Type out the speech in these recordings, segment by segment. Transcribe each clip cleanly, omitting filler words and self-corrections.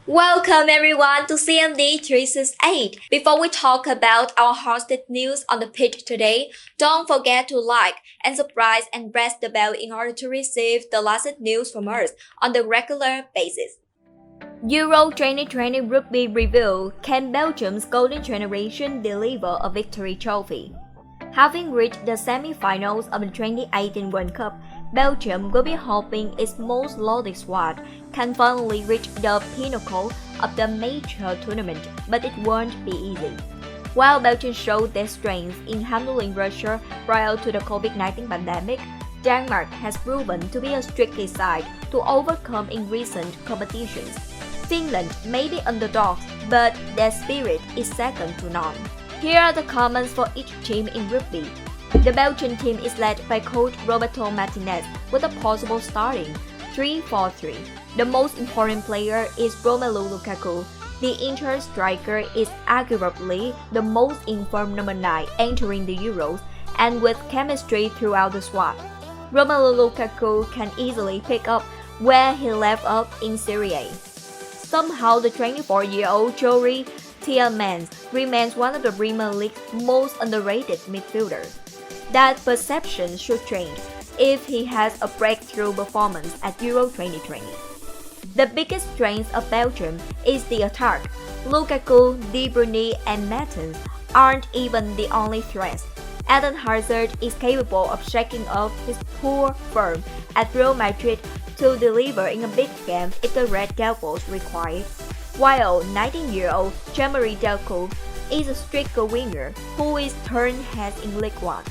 Welcome everyone to CMD368. Before we talk about our hosted news on the pitch today, don't forget to like and subscribe and press the bell in order to receive the latest news from us on the regular basis. Euro 2020 Rugby Review. Can Belgium's golden generation deliver a victory trophy? Having reached the semi-finals of the 2018 World Cup, Belgium will be hoping its most loaded squad can finally reach the pinnacle of the major tournament, but it won't be easy. While Belgium showed their strength in handling Russia prior to the COVID-19 pandemic, Denmark has proven to be a tricky side to overcome in recent competitions. Finland may be underdogs, but their spirit is second to none. Here are the comments for each team in rugby. The Belgian team is led by coach Roberto Martinez with a possible starting 3-4-3. The most important player is Romelu Lukaku. The Inter striker is arguably the most informed number 9 entering the Euros and with chemistry throughout the squad. Romelu Lukaku can easily pick up where he left off in Serie A. Somehow the 24-year-old Jory Tielemans remains one of the Premier League's most underrated midfielders. That perception should change if he has a breakthrough performance at Euro 2020. The biggest strength of Belgium is the attack. Lukaku, De Bruyne and Mertens aren't even the only threats. Eden Hazard is capable of shaking off his poor form at Real Madrid to deliver in a big game if the Red Devils require, while 19-year-old Jean-Marie Delcourt is a striker winger who is turned heads in League One.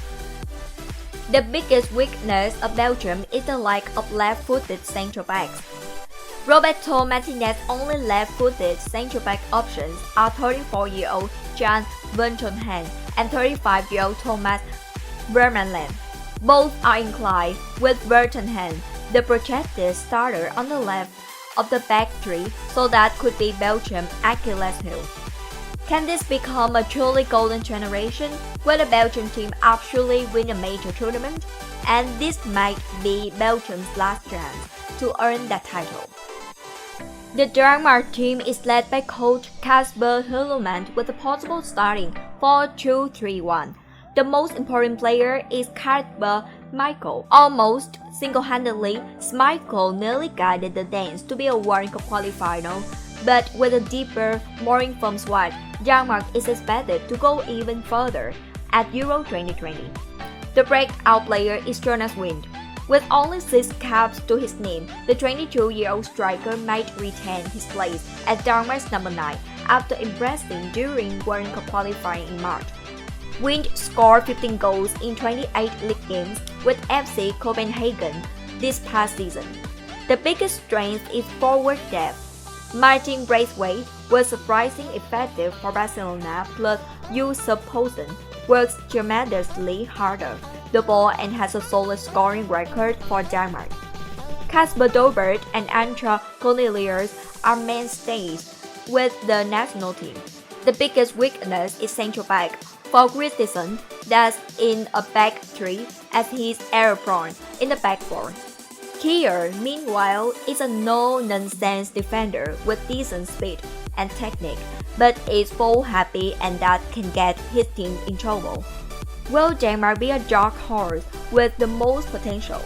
The biggest weakness of Belgium is the lack of left-footed centre-backs. Roberto Martinez's only left-footed centre-back options are 34-year-old Jan Vertonghen and 35-year-old Thomas Vermaelen. Both are inclined with Vertonghen, the projected starter on the left of the back three, so that could be Belgium's Achilles heel. Can this become a truly golden generation where the Belgian team actually win a major tournament? And this might be Belgium's last chance to earn that title. The Denmark team is led by coach Kasper Hjulmand with a possible starting 4-2-3-1. The most important player is Kasper Schmeichel. Almost single-handedly, Schmeichel nearly guided the Danes to be a World Cup qualifier, but with a deeper, more informed squad, Denmark is expected to go even further at Euro 2020. The breakout player is Jonas Wind. With only 6 caps to his name, the 22-year-old striker might retain his place as Denmark's number 9 after impressing during World Cup qualifying in March. Wind scored 15 goals in 28 league games with FC Copenhagen this past season. The biggest strength is forward depth. Martin Braithwaite was surprisingly effective for Barcelona, plus Yusuf Poulsen works tremendously harder the ball and has a solid scoring record for Denmark. Kasper Dolberg and Antra Cornelius are mainstays with the national team. The biggest weakness is central back. For Christensen, that's in a back three as he's error-prone in the back four. Kier, meanwhile, is a no-nonsense defender with decent speed and technique, but is ball-happy and that can get his team in trouble. Will Denmark be a dark horse with the most potential?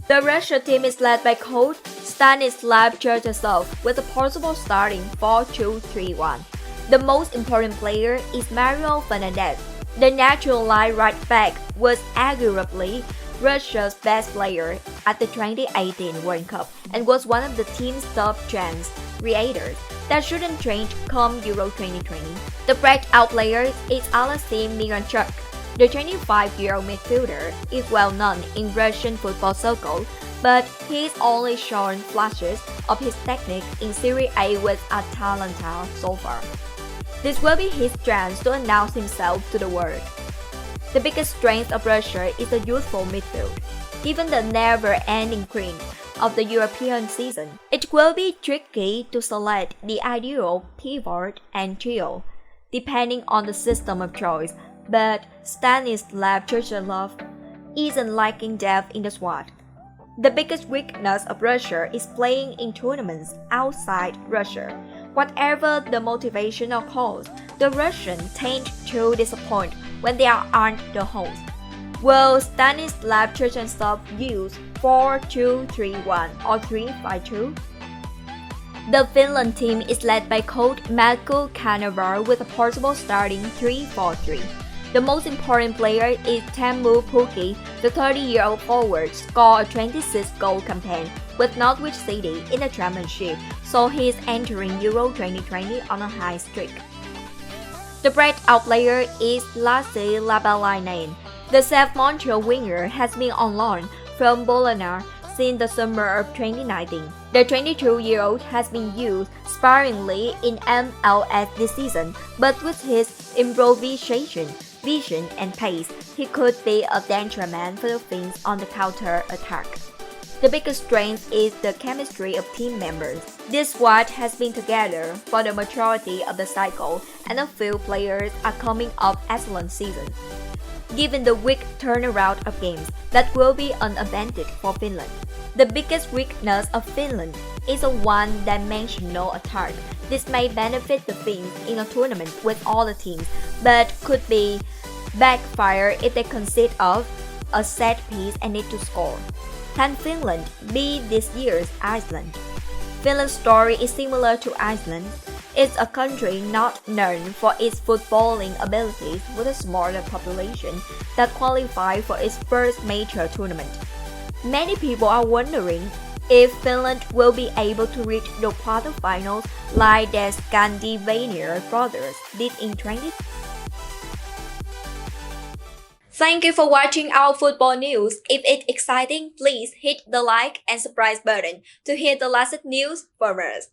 The Russia team is led by coach Stanislav Cherchesov with a possible starting 4-2-3-1. The most important player is Mario Fernandes. The naturalized right back was arguably Russia's best player at the 2018 World Cup and was one of the team's top chance creators. That shouldn't change come Euro 2020. The breakout player is Alexei Miranchuk. The 25-year-old midfielder is well known in Russian football circles, but he's only shown flashes of his technique in Serie A with Atalanta so far. This will be his chance to announce himself to the world. The biggest strength of Russia is the youthful midfield. Given the never-ending sprint of the European season, it will be tricky to select the ideal pivot and trio, depending on the system of choice, but Stanislav Cherchesov isn't lacking depth in the squad. The biggest weakness of Russia is playing in tournaments outside Russia. Whatever the motivation or cause, the Russians tend to disappoint when they aren't the host. Will Stanislav Chechensov use 4-2-3-1 or 3-5-2? The Finland team is led by coach Marko Kanerva with a possible starting 3-4-3. The most important player is Teemu Pukki. The 30-year-old forward scored a 26-goal campaign with Norwich City in the championship, so he is entering Euro 2020 on a high streak. The breakout player is Lassi Labalainen. The self-Montreal winger has been on loan from Bologna since the summer of 2019. The 22-year-old has been used sparingly in MLS this season, but with his improvisation, vision and pace, he could be a dangerous man for the Finns on the counter-attack. The biggest strength is the chemistry of team members. This squad has been together for the majority of the cycle, and a few players are coming off excellent seasons. Given the weak turnaround of games, that will be an advantage for Finland. The biggest weakness of Finland is a one-dimensional attack. This may benefit the Finns in a tournament with all the teams, but could be backfire if they concede of a set piece and need to score. Can Finland be this year's Iceland? Finland's story is similar to Iceland. It's a country not known for its footballing abilities with a smaller population that qualified for its first major tournament. Many people are wondering if Finland will be able to reach the quarterfinals like their Scandinavian brothers did in 2020. Thank you for watching our football news. If it's exciting, please hit the like and subscribe button to hear the latest news from us.